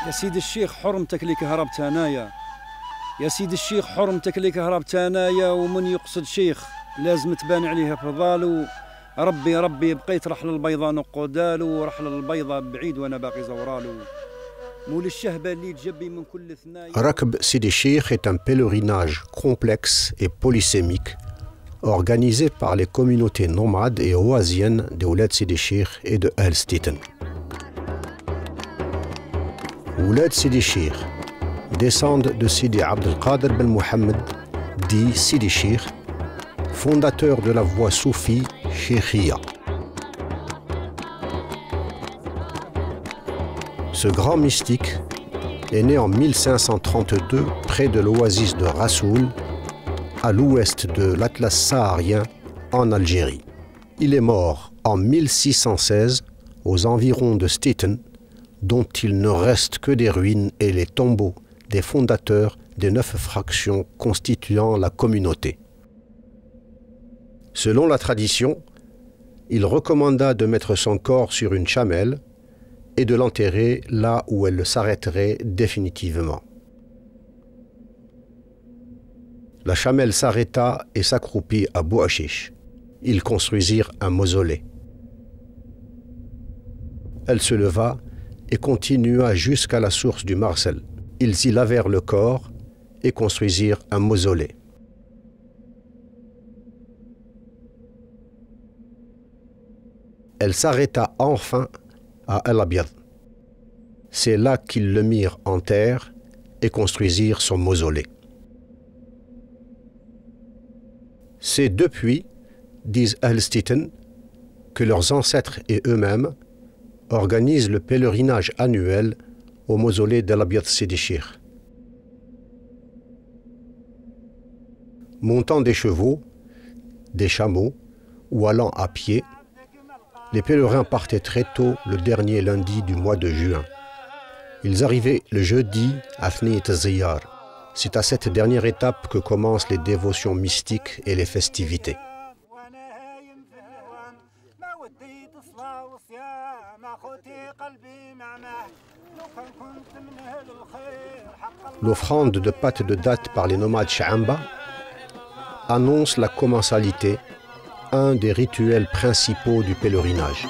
يا سيدي الشيخ حرمتك اللي كهربت هنايا، يا سيدي الشيخ حرمتك اللي كهربت هنايا، ومن يقصد شيخ لازم تبان عليه فضالو. ربي ربي بقيت رحل البيضة نقودالو، ورحل البيضة بعيد وانا باقي زورالو. مول الشهبة اللي تجبي من كل ثنايا. Rakb Sidi Cheikh est un pèlerinage complexe et polysémique organisé par les communautés nomades et oasiennes de Ouled Sidi Cheikh et de El Stiten. Ouled Sidi Cheikh descendent de Sidi Abdelkader Ben Mohammed, dit Sidi Cheikh, fondateur de la voie soufie Cheikhiya. Ce grand mystique est né en 1532 près de l'oasis de Rassoul, à l'ouest de l'Atlas saharien, en Algérie. Il est mort en 1616 aux environs de Stiten, dont il ne reste que des ruines et les tombeaux des fondateurs des 9 fractions constituant la communauté. Selon la tradition, il recommanda de mettre son corps sur une chamelle et de l'enterrer là où elle s'arrêterait définitivement. La chamelle s'arrêta et s'accroupit à Bouachiche. Ils construisirent un mausolée. Elle se leva et continua jusqu'à la source du Marcel. Ils y lavèrent le corps et construisirent un mausolée. Elle s'arrêta enfin à El Abiad. C'est là qu'ils le mirent en terre et construisirent son mausolée. C'est depuis, disent El Stiten, que leurs ancêtres et eux-mêmes organisent le pèlerinage annuel au mausolée d'El Abiad Sidi Cheikh. Montant des chevaux, des chameaux ou allant à pied, les pèlerins partaient très tôt le dernier lundi du mois de juin. Ils arrivaient le jeudi à Thniyat Ziyar. C'est à cette dernière étape que commencent les dévotions mystiques et les festivités. L'offrande de pâte de date par les nomades Sha'amba annonce la commensalité, un des rituels principaux du pèlerinage.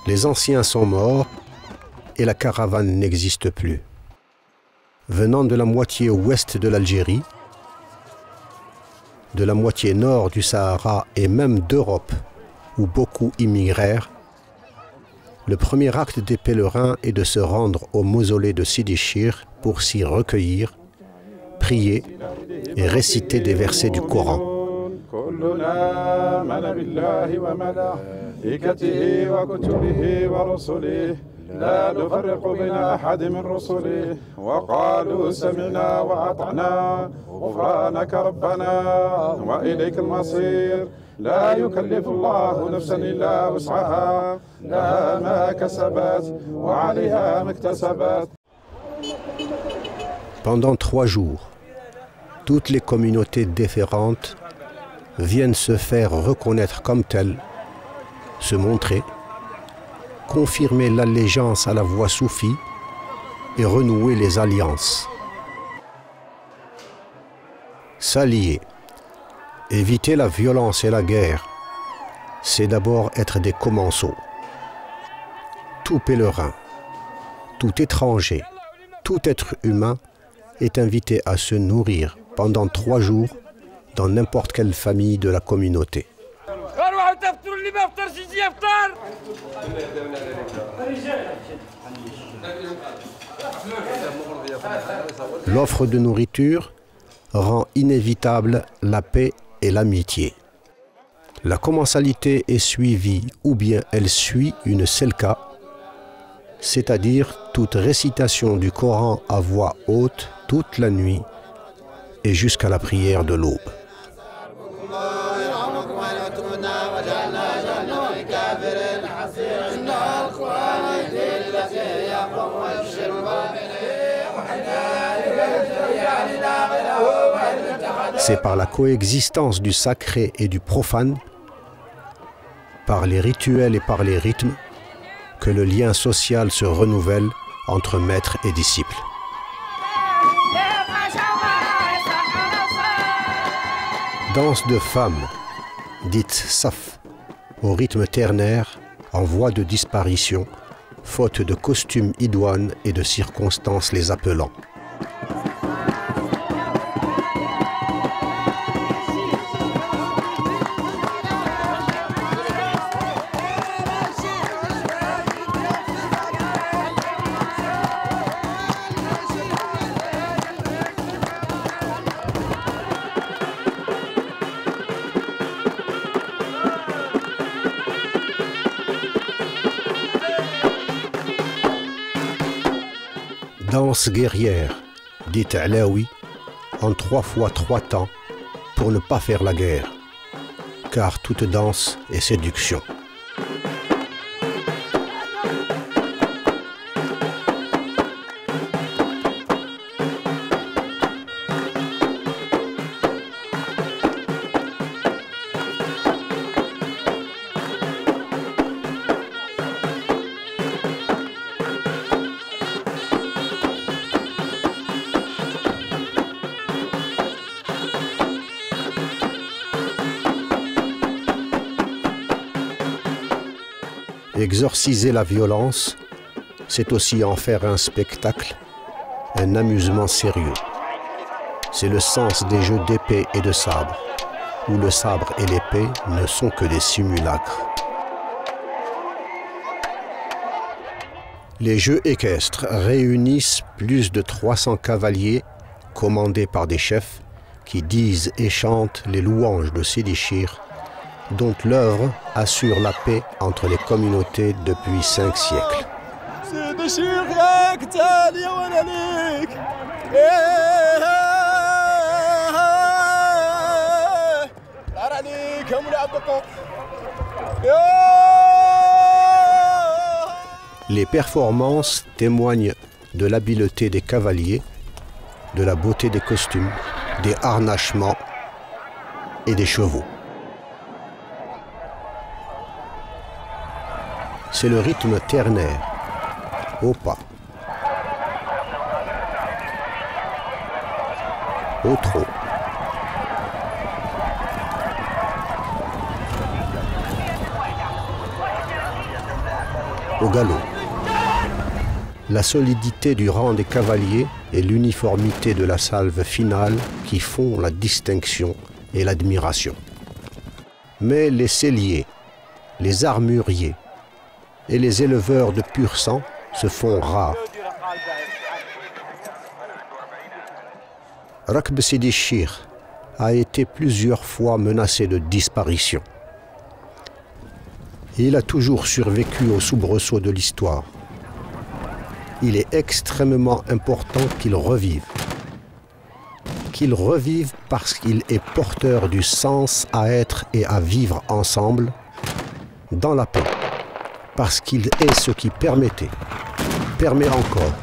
Les anciens sont morts et la caravane n'existe plus. Venant de la moitié ouest de l'Algérie, de la moitié nord du Sahara et même d'Europe, où beaucoup immigrèrent, le premier acte des pèlerins est de se rendre au mausolée de Sidi Cheikh pour s'y recueillir, prier et réciter des versets du Coran. لا نفرق بين أحد من رسله وقالوا سمعنا وأطعنا غفرانك ربنا وإليك المصير لا يكلف الله نفسا إلا وسعها لها ما كسبت وعليها ما اكتسبت. Pendant 3 jours, toutes les communautés déférentes viennent se faire reconnaître comme telles, se montrer, confirmer l'allégeance à la voie soufie et renouer les alliances. S'allier, éviter la violence et la guerre, c'est d'abord être des commensaux. Tout pèlerin, tout étranger, tout être humain est invité à se nourrir pendant 3 jours dans n'importe quelle famille de la communauté. L'offre de nourriture rend inévitable la paix et l'amitié. La commensalité est suivie ou bien elle suit une selka, c'est-à-dire toute récitation du Coran à voix haute toute la nuit et jusqu'à la prière de l'aube. C'est par la coexistence du sacré et du profane, par les rituels et par les rythmes, que le lien social se renouvelle entre maître et disciple. Danse de femmes, dite saf, au rythme ternaire, en voie de disparition, faute de costumes idoines et de circonstances les appelant. Danse guerrière, dite Alaoui, en 3 fois 3 temps, pour ne pas faire la guerre, car toute danse est séduction. Exorciser la violence, c'est aussi en faire un spectacle, un amusement sérieux. C'est le sens des jeux d'épée et de sabre, où le sabre et l'épée ne sont que des simulacres. Les jeux équestres réunissent plus de 300 cavaliers commandés par des chefs qui disent et chantent les louanges de Sidi Chir, dont l'œuvre assure la paix entre les communautés depuis 5 siècles. Les performances témoignent de l'habileté des cavaliers, de la beauté des costumes, des harnachements et des chevaux. C'est le rythme ternaire, au pas, au trot, au galop. La solidité du rang des cavaliers et l'uniformité de la salve finale qui font la distinction et l'admiration. Mais les selliers, les armuriers, et les éleveurs de pur sang se font rares. Rakb Sidi Chir a été plusieurs fois menacé de disparition. Il a toujours survécu aux soubresauts de l'histoire. Il est extrêmement important qu'il revive. Qu'il revive parce qu'il est porteur du sens à être et à vivre ensemble dans la paix. Parce qu'il est ce qui permet encore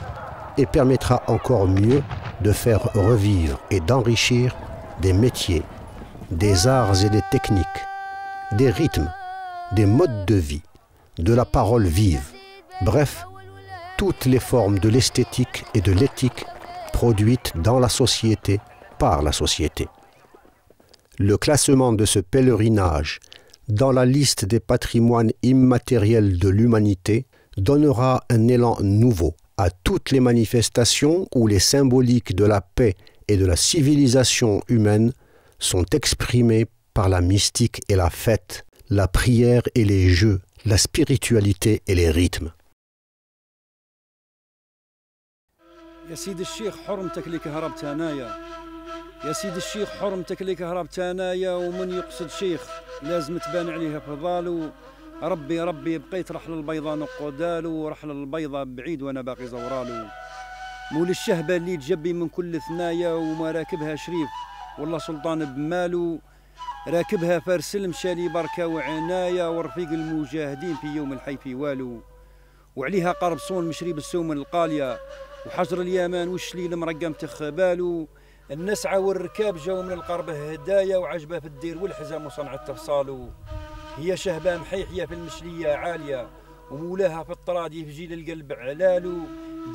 et permettra encore mieux de faire revivre et d'enrichir des métiers, des arts et des techniques, des rythmes, des modes de vie, de la parole vive, bref, toutes les formes de l'esthétique et de l'éthique produites dans la société par la société. Le classement de ce pèlerinage dans la liste des patrimoines immatériels de l'humanité donnera un élan nouveau à toutes les manifestations où les symboliques de la paix et de la civilisation humaine sont exprimés par la mystique et la fête, la prière et les jeux, la spiritualité et les rythmes. يا سيدي الشيخ حرمتك اللي كهربت هنايا يا سيدي الشيخ حرمتك اللي كهربت هنايا ومن يقصد شيخ لازم تبان عليها فضالو ربي بقيت رحل البيضاء نقودالو ورحل البيضاء بعيد وانا باقي زورالو مول الشهبه اللي تجبي من كل ثنايا وما راكبها شريف والله سلطان بمالو راكبها فارسل مشالي بركه وعنايه ورفيق المجاهدين في يوم الحي في والو وعليها قربصون مشريب السوم القاليه وحجر اليمان والشليل مرقم تخبالو النسعة والركاب جاو من القربة هدايا وعجبة في الدير والحزام وصنع التفصال. هي شهبة محيحية في المشلية عالية ومولاها في الطرادي في جيل القلب علالو.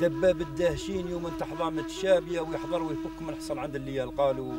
دباب الدهشين يوم تحضر متشابية ويحضر ويفك من حصل عند اللي قالوا.